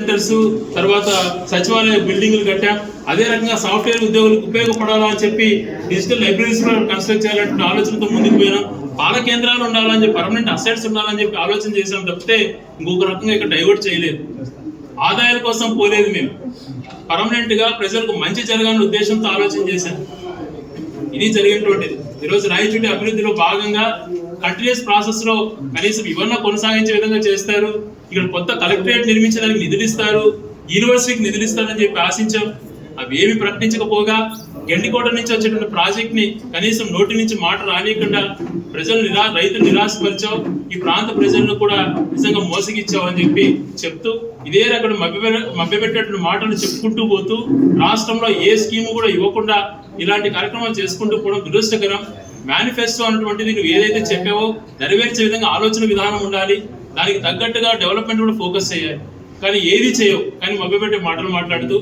Centres తర్వాత సచివాలయ బిల్డింగ్లు కట్టాం. అదే రకంగా సాఫ్ట్వేర్ ఉద్యోగులకు ఉపయోగపడాలని చెప్పి డిజిటల్ లైబ్రరీస్ కన్స్ట్రక్ట్ చేయాలంటే ఆలోచనతో ముందుకు పోయినాం. పాల కేంద్రాలు ఉండాలని చెప్పి, పర్మనెంట్ అసెట్స్ ఉండాలని చెప్పి ఆలోచన చేసాం తప్పితే ఇంకొక రకంగా ఇక్కడ డైవర్ట్ చేయలేదు. ఆదాయాల కోసం పోలేదు. మేము పర్మనెంట్ గా ప్రజలకు మంచి జరగాలని ఉద్దేశంతో ఆలోచన చేశాం. ఇది జరిగినటువంటిది. ఈరోజు రాయచూటి అభివృద్ధిలో భాగంగా కంటిన్యూస్ ప్రాసెస్ లో కనీసం ఇవన్నీ కొనసాగించే విధంగా చేస్తారు. ఇక్కడ కొత్త కలెక్టరేట్ నిర్మించడానికి నిధులు ఇస్తారు, యూనివర్సిటీకి నిధులు ఇస్తారని చెప్పి ఆశించాం. అవి ఏమి ప్రకటించకపోగా గెండికోట నుంచి వచ్చేటువంటి ప్రాజెక్ట్ ని కనీసం నోటి నుంచి మాట రానియకుండా రైతులు నిరాశపరిచావు. ఈ ప్రాంత ప్రజలను కూడా నిజంగా మోసగిచ్చావు అని చెప్పి చెప్తూ ఇదే రకం మభ్యపెట్టేటువంటి మాటలు చెప్పుకుంటూ పోతూ రాష్ట్రంలో ఏ స్కీము కూడా ఇవ్వకుండా ఇలాంటి కార్యక్రమాలు చేసుకుంటూ పోవడం దురదృష్టకరం. మేనిఫెస్టో అన్నటువంటిది నువ్వు ఏదైతే చెప్పావో నెరవేర్చే విధంగా ఆలోచన విధానం ఉండాలి, దానికి తగ్గట్టుగా డెవలప్మెంట్ కూడా ఫోకస్ చేయాలి. కానీ ఏది చేయవు, కానీ మభ్యపెట్టే మాటలు మాట్లాడుతూ